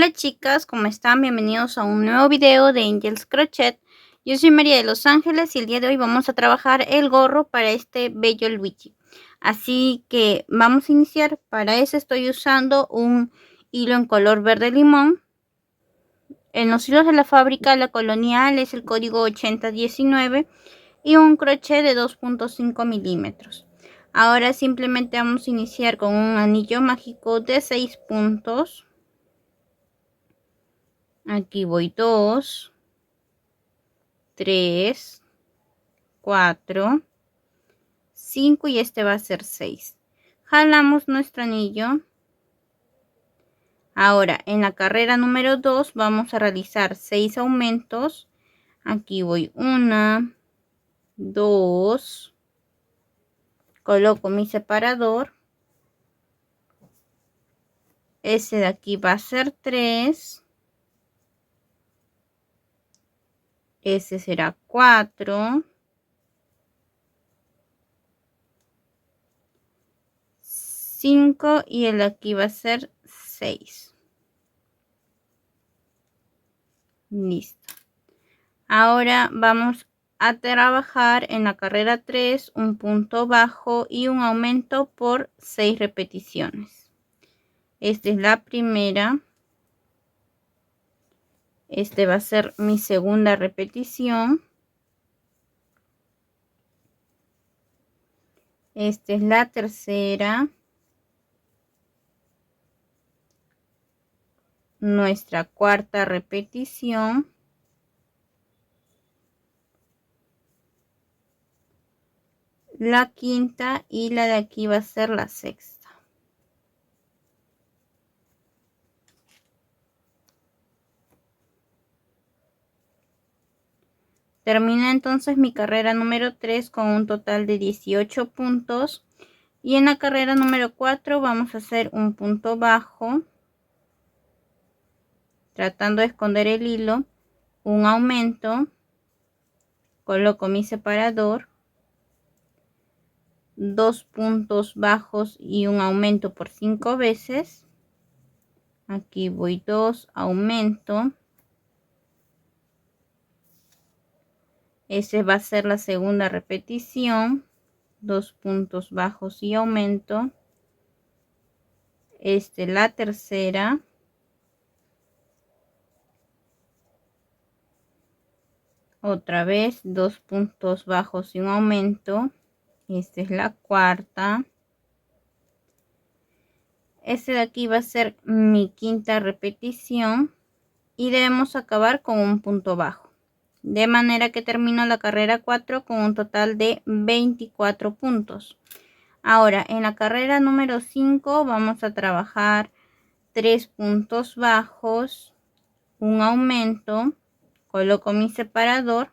Hola chicas, ¿cómo están? Bienvenidos a un nuevo video de Angels Crochet. Yo soy María de Los Ángeles y el día de hoy vamos a trabajar el gorro para este bello Luigi. Así que vamos a iniciar. Para eso estoy usando un hilo en color verde limón. En los hilos de la fábrica La Colonial es el código 8019 y un crochet de 2.5 milímetros. Ahora simplemente vamos a iniciar con un anillo mágico de 6 puntos. Aquí voy 2, 3, 4, 5 y este va a ser 6. Jalamos nuestro anillo. Ahora en la carrera número 2 vamos a realizar 6 aumentos. Aquí voy 1, 2, coloco mi separador. Ese de aquí va a ser 3. Ese será 4. 5 y el de aquí va a ser 6. Listo. Ahora vamos a trabajar en la carrera 3 un punto bajo y un aumento por 6 repeticiones. Esta es la primera. Este va a ser mi segunda repetición. Esta es la tercera. Nuestra cuarta repetición. La quinta y la de aquí va a ser la sexta. Termina entonces mi carrera número 3 con un total de 18 puntos. Y en la carrera número 4 vamos a hacer un punto bajo, tratando de esconder el hilo, un aumento, coloco mi separador, 2 puntos bajos y un aumento por 5 veces. Aquí voy 2, aumento. Ese va a ser la segunda repetición, 2 puntos bajos y aumento. La tercera. Otra vez 2 puntos bajos y un aumento. Esta es la cuarta. Este de aquí va a ser mi quinta repetición y debemos acabar con un punto bajo, de manera que termino la carrera 4 con un total de 24 puntos. Ahora en la carrera número 5 vamos a trabajar 3 puntos bajos, un aumento, coloco mi separador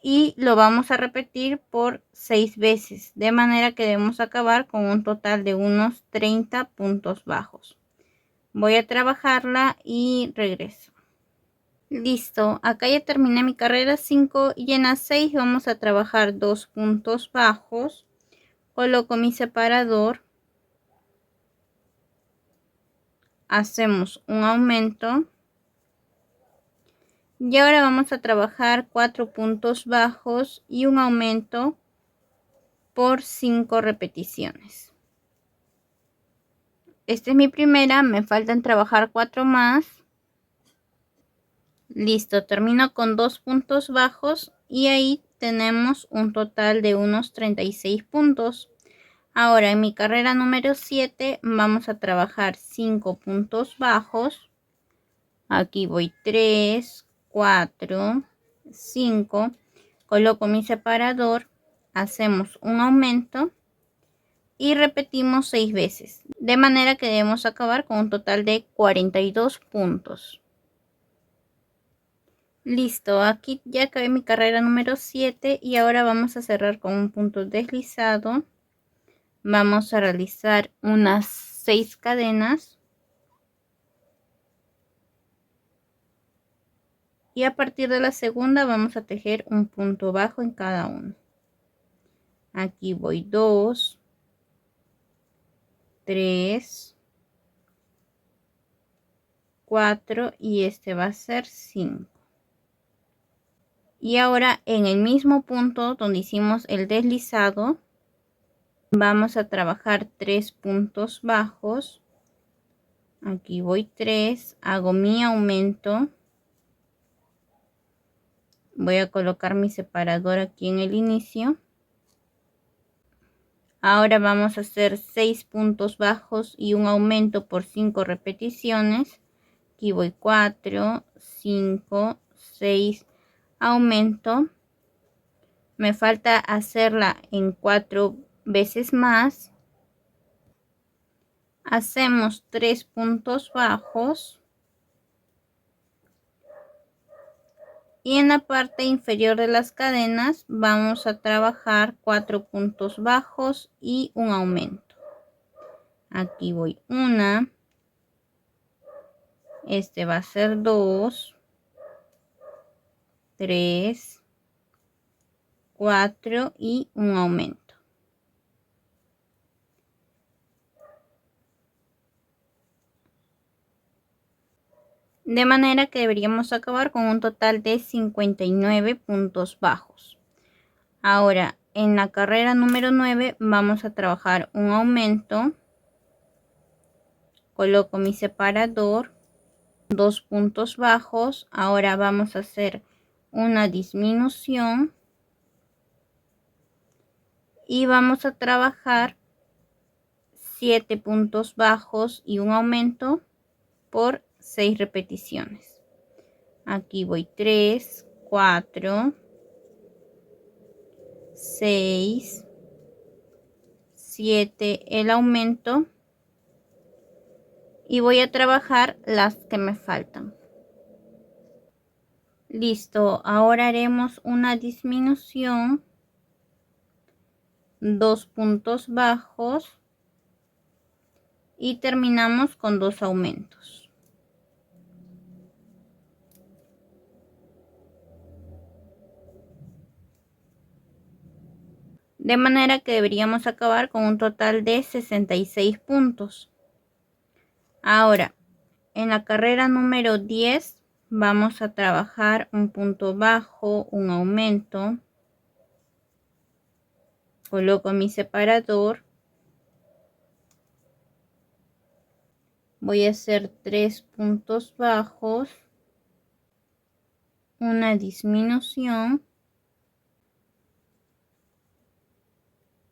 y lo vamos a repetir por 6 veces, de manera que debemos acabar con un total de unos 30 puntos bajos. Voy a trabajarla y regreso. Listo, acá ya terminé mi carrera 5 y en la 6 vamos a trabajar 2 puntos bajos. Coloco mi separador, hacemos un aumento y ahora vamos a trabajar 4 puntos bajos y un aumento por 5 repeticiones. Esta es mi primera, me faltan trabajar 4 más. Listo, termino con 2 puntos bajos y ahí tenemos un total de unos 36 puntos. Ahora en mi carrera número 7 vamos a trabajar 5 puntos bajos. Aquí voy 3, 4, 5. Coloco mi separador, hacemos un aumento y repetimos 6 veces, de manera que debemos acabar con un total de 42 puntos. Listo, aquí ya acabé mi carrera número 7 y ahora vamos a cerrar con un punto deslizado. Vamos a realizar unas 6 cadenas y a partir de la segunda vamos a tejer un punto bajo en cada uno. Aquí voy 2, 3, 4 y este va a ser 5. Y ahora en el mismo punto donde hicimos el deslizado, vamos a trabajar 3 puntos bajos. Aquí voy 3, hago mi aumento. Voy a colocar mi separador aquí en el inicio. Ahora vamos a hacer 6 puntos bajos y un aumento por 5 repeticiones. Aquí voy 4, 5, 6, aumento. Me falta hacerla en 4 veces más. Hacemos 3 puntos bajos. Y en la parte inferior de las cadenas vamos a trabajar 4 puntos bajos y un aumento. Aquí voy 1. Este va a ser 2, 3, 4 y un aumento. De manera que deberíamos acabar con un total de 59 puntos bajos. Ahora, en la carrera número 9 vamos a trabajar un aumento. Coloco mi separador, 2 puntos bajos. Ahora vamos a hacer una disminución. Y vamos a trabajar 7 puntos bajos y un aumento por 6 repeticiones. Aquí voy 3, 4, 6, 7, el aumento. Y voy a trabajar las que me faltan. Listo, ahora haremos una disminución, 2 puntos bajos y terminamos con 2 aumentos. De manera que deberíamos acabar con un total de 66 puntos. Ahora, en la carrera número 10 vamos a trabajar un punto bajo, un aumento. Coloco mi separador. Voy a hacer 3 puntos bajos, una disminución.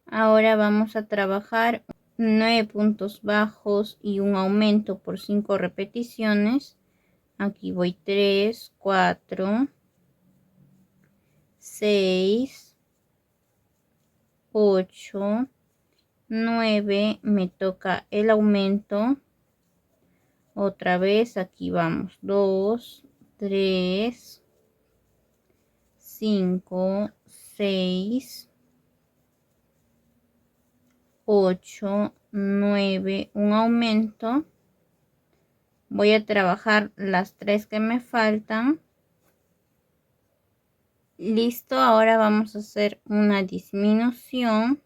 Ahora vamos a trabajar 9 puntos bajos y un aumento por 5 repeticiones. Aquí voy 3, 4, 6, 8, 9. Me toca el aumento. Otra vez aquí vamos 2, 3, 5, 6, 8, 9, un aumento. Voy a trabajar las 3 que me faltan. Listo, ahora vamos a hacer una disminución.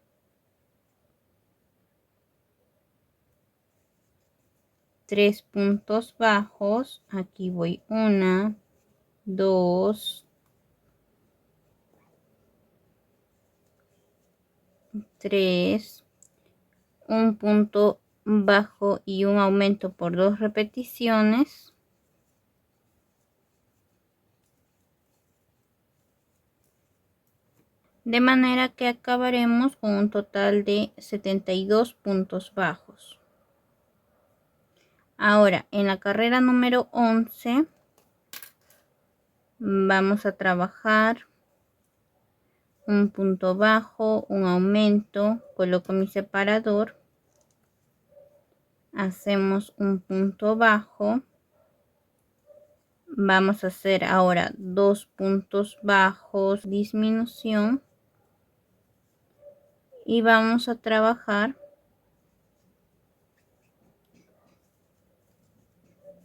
Tres puntos bajos. Aquí voy 1, 2, 3, un punto bajo y un aumento por 2 repeticiones. De manera que acabaremos con un total de 72 puntos bajos. Ahora, en la carrera número 11 vamos a trabajar un punto bajo, un aumento. Coloco mi separador. Hacemos un punto bajo. Vamos a hacer ahora 2 puntos bajos, disminución. Y vamos a trabajar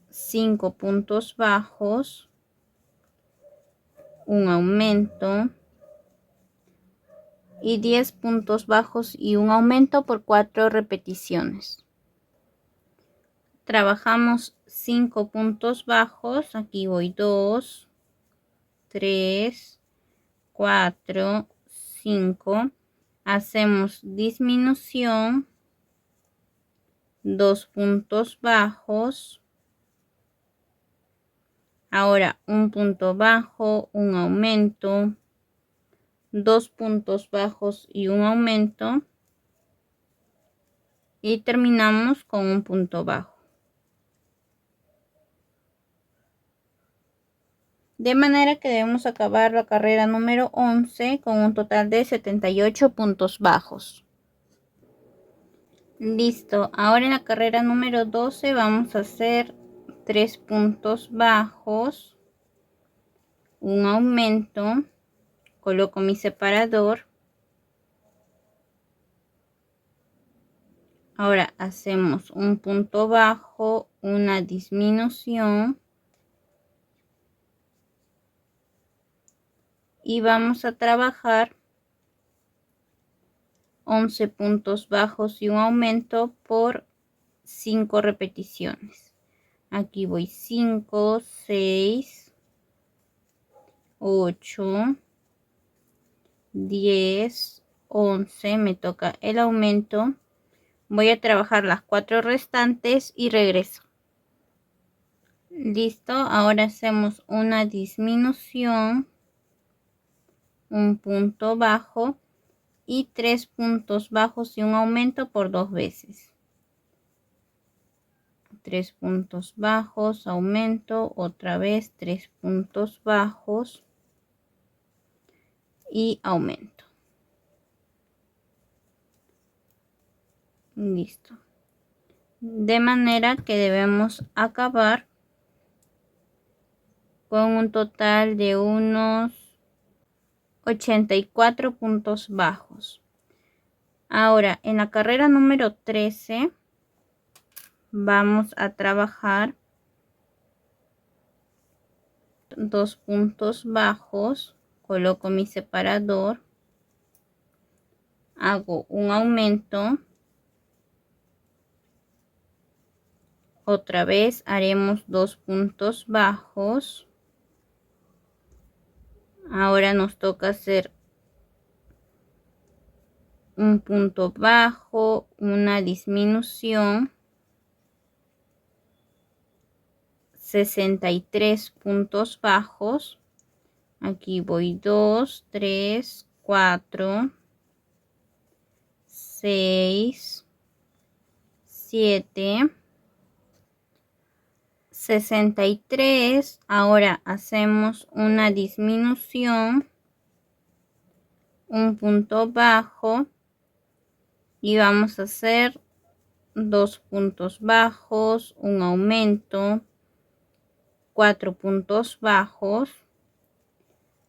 5 puntos bajos, un aumento y 10 puntos bajos y un aumento por 4 repeticiones. trabajamos 5 puntos bajos. Aquí voy 2, 3, 4, 5. Hacemos disminución, 2 puntos bajos. Ahora un punto bajo, un aumento, 2 puntos bajos y un aumento. Y terminamos con un punto bajo. De manera que debemos acabar la carrera número 11 con un total de 78 puntos bajos. Listo. Ahora en la carrera número 12 vamos a hacer 3 puntos bajos, un aumento, coloco mi separador. Ahora hacemos un punto bajo, una disminución y vamos a trabajar 11 puntos bajos y un aumento por 5 repeticiones. Aquí voy 5, 6, 8, 10, 11. Me toca el aumento. Voy a trabajar las 4 restantes y regreso. Listo. Ahora hacemos una disminución, un punto bajo y 3 puntos bajos y un aumento por 2 veces. 3 puntos bajos, aumento, otra vez 3 puntos bajos y aumento. Listo. De manera que debemos acabar con un total de unos 84 puntos bajos. Ahora, en la carrera número 13 vamos a trabajar 2 puntos bajos, coloco mi separador, hago un aumento, otra vez haremos 2 puntos bajos. Ahora nos toca hacer un punto bajo, una disminución, 63 puntos bajos. Aquí voy 2, 3, 4, 6, 7, 63. Ahora hacemos una disminución, un punto bajo y vamos a hacer 2 puntos bajos, un aumento, 4 puntos bajos.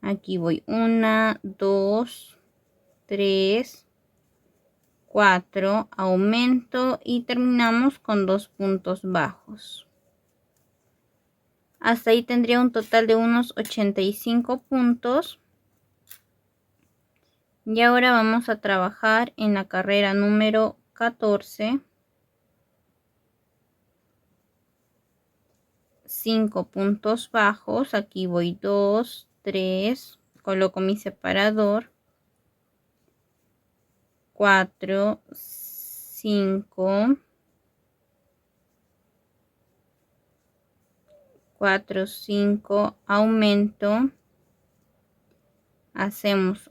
Aquí voy 1, 2, 3, 4, aumento y terminamos con 2 puntos bajos. Hasta ahí tendría un total de unos 85 puntos. Y ahora vamos a trabajar en la carrera número 14. 5 puntos bajos. Aquí voy 2, 3. Coloco mi separador. 4, 5. 4, 5, aumento, hacemos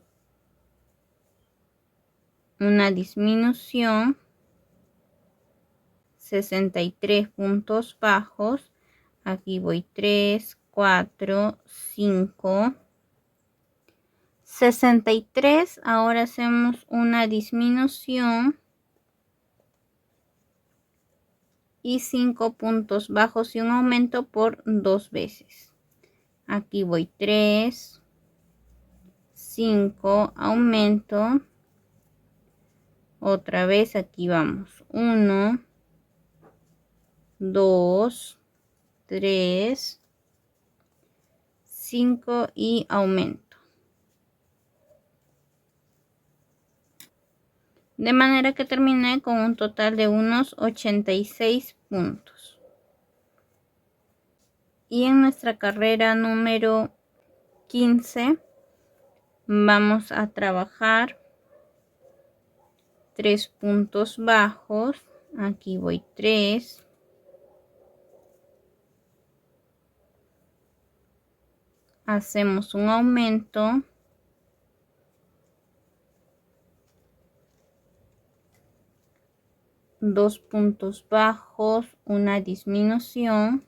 una disminución, 63 puntos bajos, aquí voy 3, 4, 5, 63, ahora hacemos una disminución y 5 puntos bajos y un aumento por 2 veces. Aquí voy 3, 5, aumento. Otra vez aquí vamos. 1, 2, 3, 5 y aumento. De manera que terminé con un total de unos 86 puntos. Y en nuestra carrera número 15 vamos a trabajar 3 puntos bajos. Aquí voy 3. Hacemos un aumento. Dos puntos bajos, una disminución.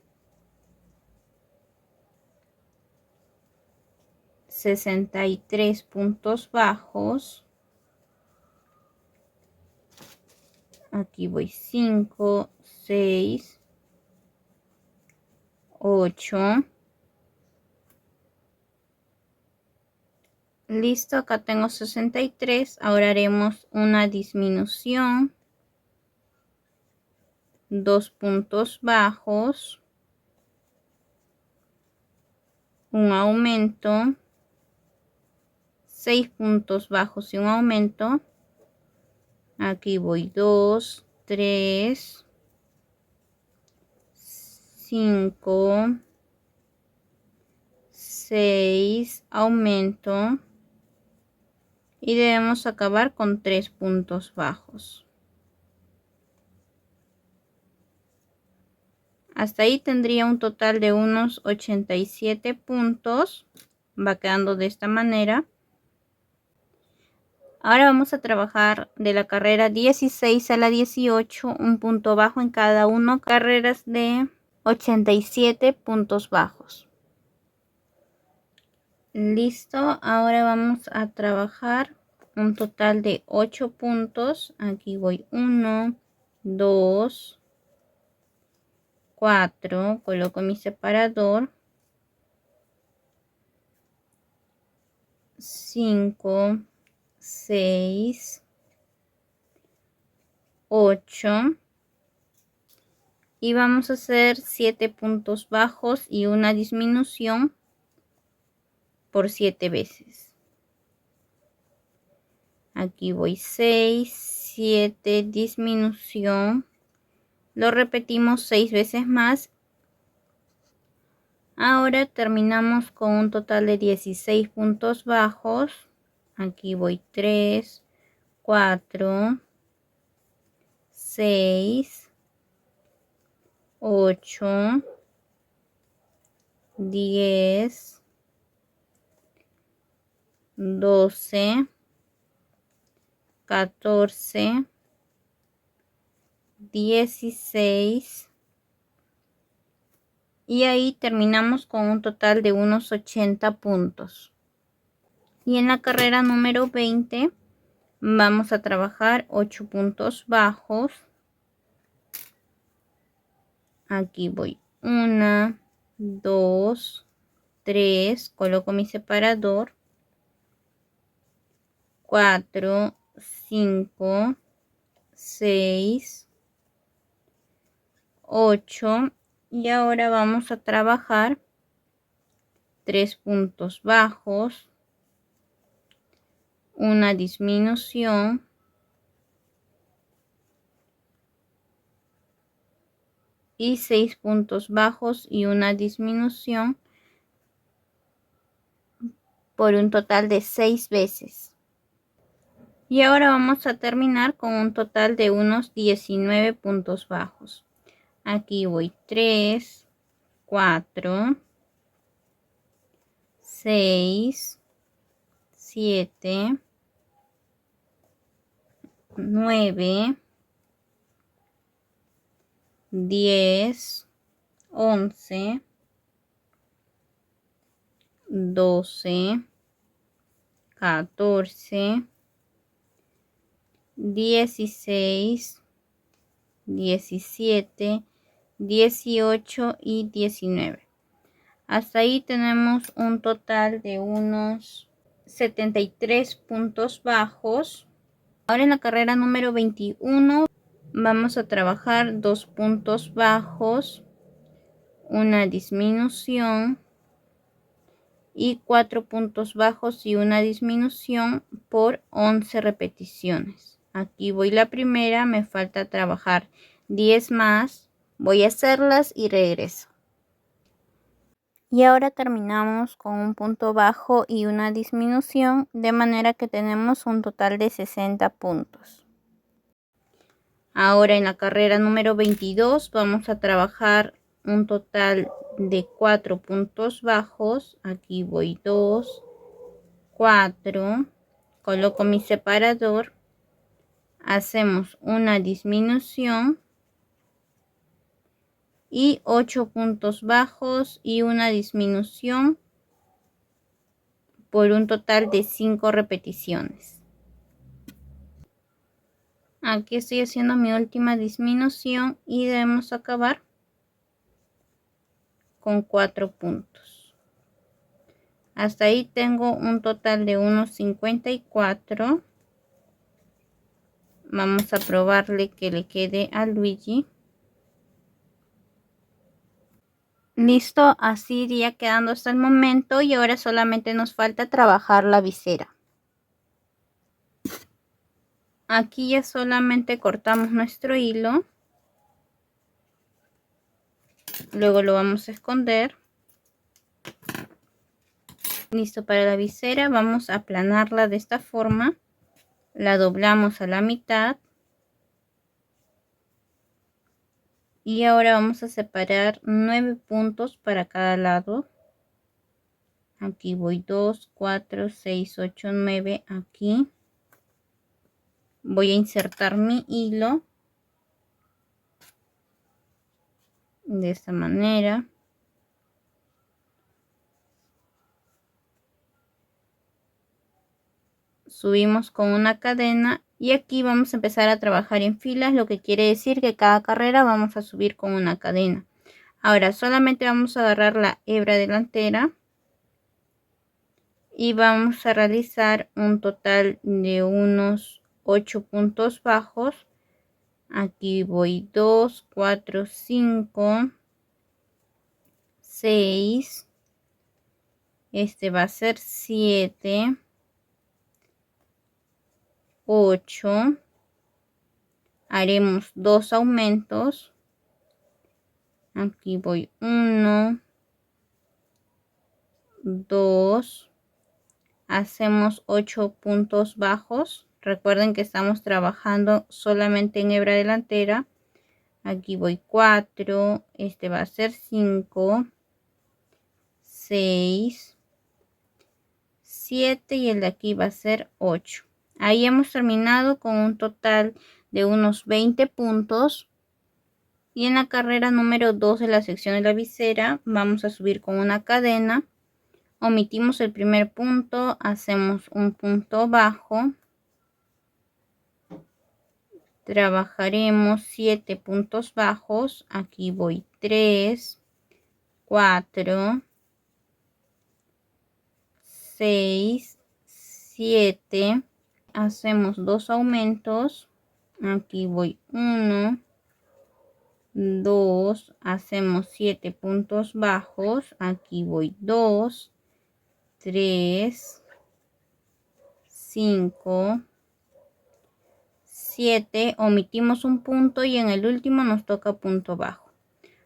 63 puntos bajos. Aquí voy 5, 6, 8. Listo, acá tengo 63. Ahora haremos una disminución. 2 puntos bajos. Un aumento. 6 puntos bajos y un aumento. Aquí voy 2, 3, 5, 6, aumento. Y debemos acabar con 3 puntos bajos. Hasta ahí tendría un total de unos 87 puntos. Va quedando de esta manera. Ahora vamos a trabajar de la carrera 16 a la 18, un punto bajo en cada uno, carreras de 87 puntos bajos. Listo, ahora vamos a trabajar un total de 8 puntos. Aquí voy 1, 2, 4, coloco mi separador, 5, 6, 8 y vamos a hacer 7 puntos bajos y una disminución por 7 veces. Aquí voy 6, 7, disminución. Lo repetimos 6 veces más. Ahora terminamos con un total de 16 puntos bajos. Aquí voy 3, 4, 6, 8, 10, 12, 14, 16 y ahí terminamos con un total de unos 80 puntos. Y en la carrera número 20 vamos a trabajar 8 puntos bajos. Aquí voy 1, 2, 3, coloco mi separador, 4, 5, 6, 8 y ahora vamos a trabajar 3 puntos bajos, una disminución, y 6 puntos bajos y una disminución por un total de 6 veces. Y ahora vamos a terminar con un total de unos 19 puntos bajos. Aquí voy 3, 4, 6, 7, 9, 10, 11, 12, 14, 16, 17, 18 y 19. Hasta ahí tenemos un total de unos 73 puntos bajos. Ahora en la carrera número 21 vamos a trabajar 2 puntos bajos, una disminución y 4 puntos bajos y una disminución por 11 repeticiones. Aquí voy la primera, me falta trabajar 10 más, voy a hacerlas y regreso. Y ahora terminamos con un punto bajo y una disminución, de manera que tenemos un total de 60 puntos. Ahora en la carrera número 22 vamos a trabajar un total de 4 puntos bajos. Aquí voy 2, 4, coloco mi separador, hacemos una disminución y 8 puntos bajos y una disminución por un total de 5 repeticiones. Aquí estoy haciendo mi última disminución y debemos acabar con 4 puntos. Hasta ahí tengo un total de unos 54. Vamos a probarle que le quede a Luigi. Listo, así iría quedando hasta el momento y ahora solamente nos falta trabajar la visera. Aquí ya solamente cortamos nuestro hilo. Luego lo vamos a esconder. Listo para la visera, vamos a aplanarla de esta forma. La doblamos a la mitad. Y ahora vamos a separar 9 puntos para cada lado. Aquí voy 2, 4, 6, 8, 9 aquí. Voy a insertar mi hilo de esta manera. Subimos con una cadena y aquí vamos a empezar a trabajar en filas, lo que quiere decir que cada carrera vamos a subir con una cadena. Ahora solamente vamos a agarrar la hebra delantera y vamos a realizar un total de unos 8 puntos bajos. Aquí voy 2, 4, 5, 6. Este va a ser 7, 8. Haremos 2 aumentos. Aquí voy 1, 2. Hacemos 8 puntos bajos. Recuerden que estamos trabajando solamente en hebra delantera. Aquí voy 4. Este va a ser 5, 6, 7 y el de aquí va a ser 8. Ahí hemos terminado con un total de unos 20 puntos. Y en la carrera número 2 de la sección de la visera vamos a subir con una cadena. Omitimos el primer punto, hacemos un punto bajo. Trabajaremos 7 puntos bajos. Aquí voy 3, 4, 6, 7. Hacemos 2 aumentos. Aquí voy 1, 2, hacemos 7 puntos bajos. Aquí voy 2, 3, 5, 7. Omitimos un punto y en el último nos toca punto bajo.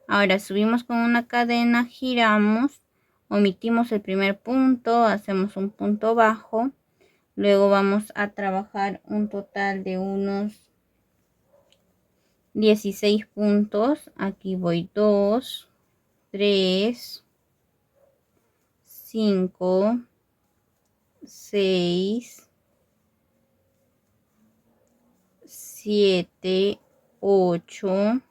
Ahora subimos con una cadena, giramos, omitimos el primer punto, hacemos un punto bajo. Luego vamos a trabajar un total de unos 16 puntos. Aquí voy 2, 3, 5, 6, 7, 8,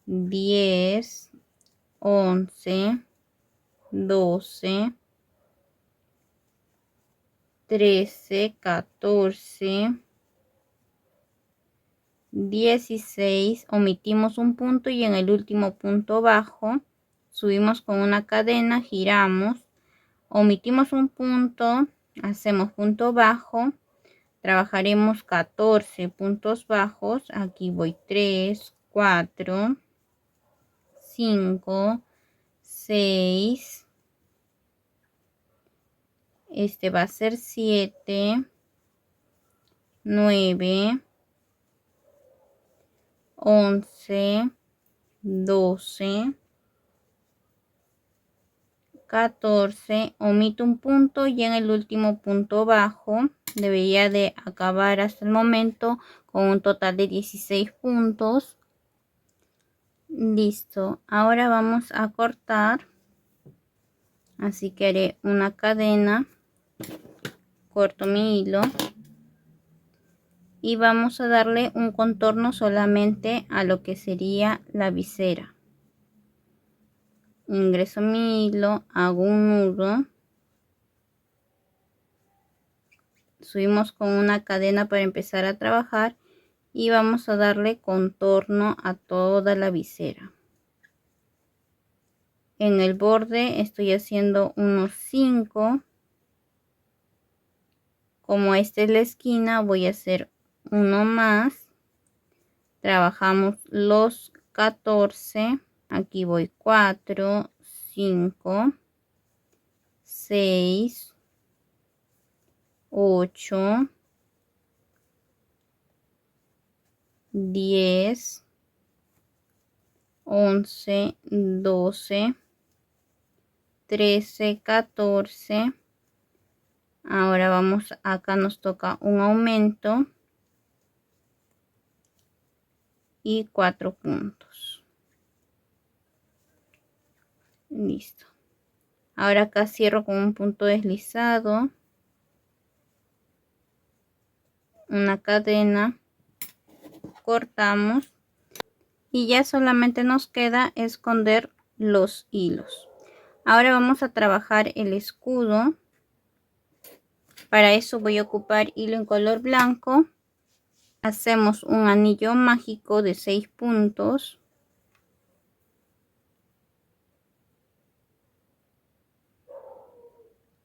10, 11, 12, 13, 14, 16. Omitimos un punto y en el último punto bajo subimos con una cadena, giramos, omitimos un punto, hacemos punto bajo. Trabajaremos 14 puntos bajos. Aquí voy 3, 4, 5, 6. Este va a ser 7, 9, 11, 12, 14, omito un punto y en el último punto bajo debería de acabar hasta el momento con un total de 16 puntos. Listo, ahora vamos a cortar, así que haré una cadena, corto mi hilo y vamos a darle un contorno solamente a lo que sería la visera. Ingreso mi hilo, hago un nudo, subimos con una cadena para empezar a trabajar y vamos a darle contorno a toda la visera. En el borde estoy haciendo unos 5. Como esta es la esquina, voy a hacer uno más. Trabajamos los 14. Aquí voy 4, 5, 6, 8, 10, 11, 12, 13, 14. Ahora vamos, acá nos toca un aumento y 4 puntos. Listo. Ahora acá cierro con un punto deslizado, una cadena, cortamos y ya solamente nos queda esconder los hilos. Ahora vamos a trabajar el escudo. Para eso voy a ocupar hilo en color blanco. Hacemos un anillo mágico de 6 puntos.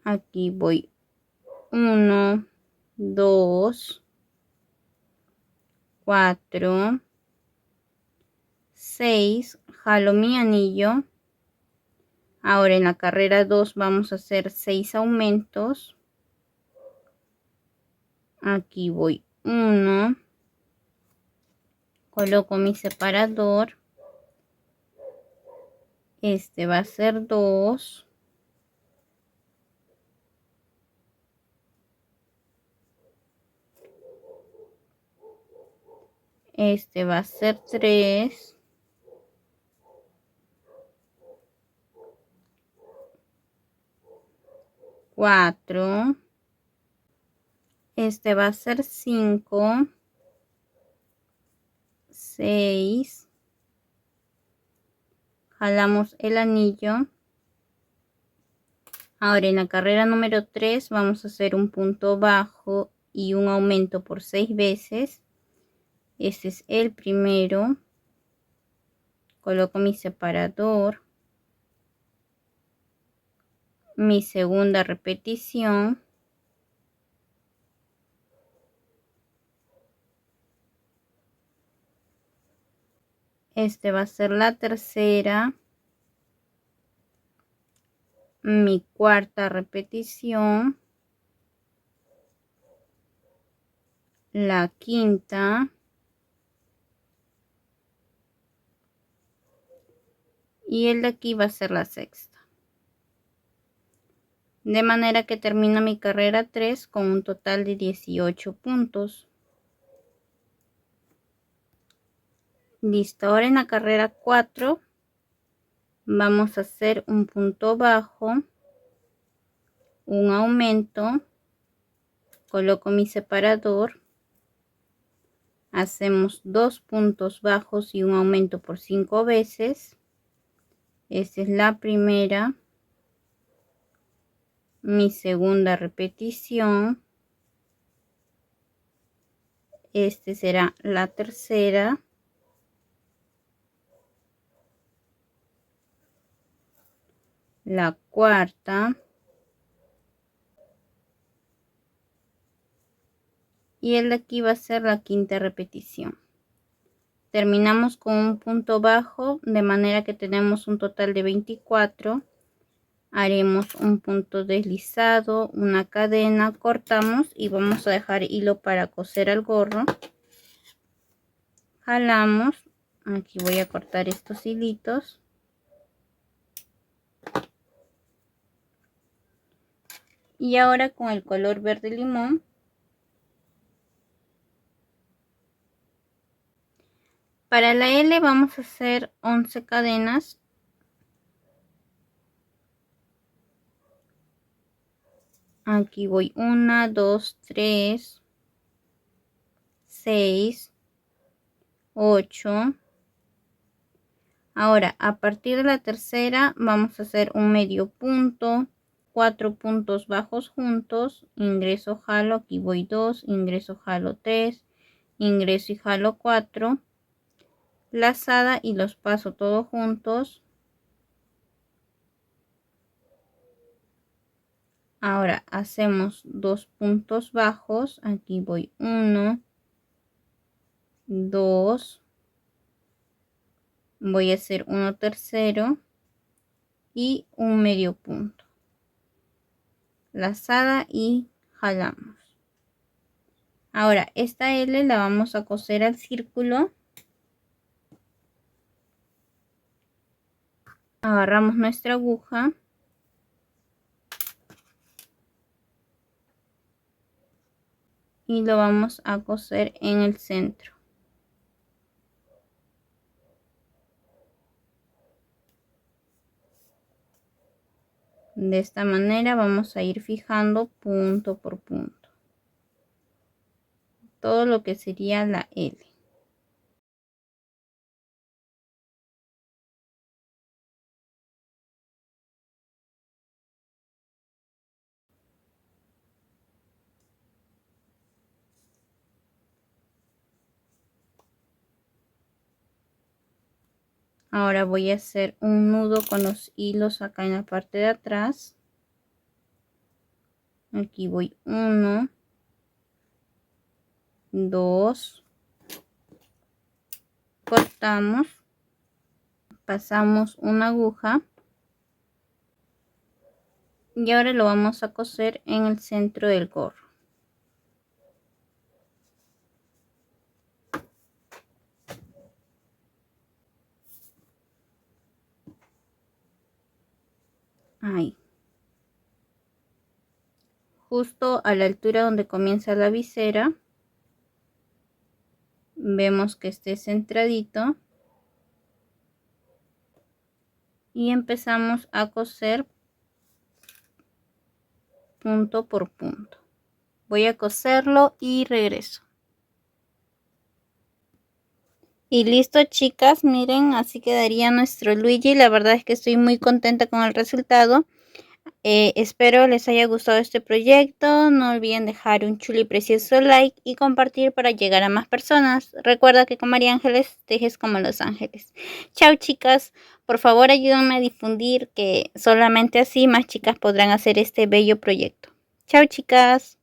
Aquí voy 1, 2, 4, 6. Jalo mi anillo. Ahora en la carrera 2 vamos a hacer 6 aumentos. Aquí voy 1. Coloco mi separador. Este va a ser 2. Este va a ser 3. Cuatro. Este va a ser 5. 6. Jalamos el anillo. Ahora en la carrera número 3 vamos a hacer un punto bajo y un aumento por 6 veces. Este es el primero. Coloco mi separador. Mi segunda repetición. Este va a ser la tercera. Mi cuarta repetición. La quinta. Y el de aquí va a ser la sexta. De manera que termino mi carrera 3 con un total de 18 puntos. Listo, ahora en la carrera 4 vamos a hacer un punto bajo, un aumento, coloco mi separador, hacemos 2 puntos bajos y un aumento por 5 veces. Esta es la primera, mi segunda repetición, este será la tercera, la cuarta y el de aquí va a ser la quinta repetición. Terminamos con un punto bajo, de manera que tenemos un total de 24. Haremos un punto deslizado, una cadena, cortamos y vamos a dejar hilo para coser al gorro. Jalamos, aquí voy a cortar estos hilitos. Y ahora con el color verde limón para la L vamos a hacer 11 cadenas. Aquí voy 1, 2, 3, 6, 8. Ahora a partir de la tercera vamos a hacer un medio punto, 4 puntos bajos juntos, ingreso, jalo, aquí voy 2, ingreso, jalo 3, ingreso y jalo 4, lazada y los paso todos juntos. Ahora hacemos 2 puntos bajos, aquí voy 1, 2, voy a hacer uno tercero y un medio punto, lazada y jalamos. Ahora esta L la vamos a coser al círculo. Agarramos nuestra aguja y lo vamos a coser en el centro. De esta manera vamos a ir fijando punto por punto todo lo que sería la L. Ahora voy a hacer un nudo con los hilos acá en la parte de atrás. Aquí voy 1, 2, cortamos, pasamos una aguja y ahora lo vamos a coser en el centro del gorro. Ahí. Justo a la altura donde comienza la visera. Vemos que esté centradito. Y empezamos a coser punto por punto. Voy a coserlo y regreso. Y listo, chicas, miren, así quedaría nuestro Luigi. La verdad es que estoy muy contenta con el resultado. Espero les haya gustado este proyecto. No olviden dejar un chulo y precioso like y compartir para llegar a más personas. Recuerda que con María Ángeles tejes como Los Ángeles. Chao, chicas. Por favor, ayúdenme a difundir, que solamente así más chicas podrán hacer este bello proyecto. Chao, chicas.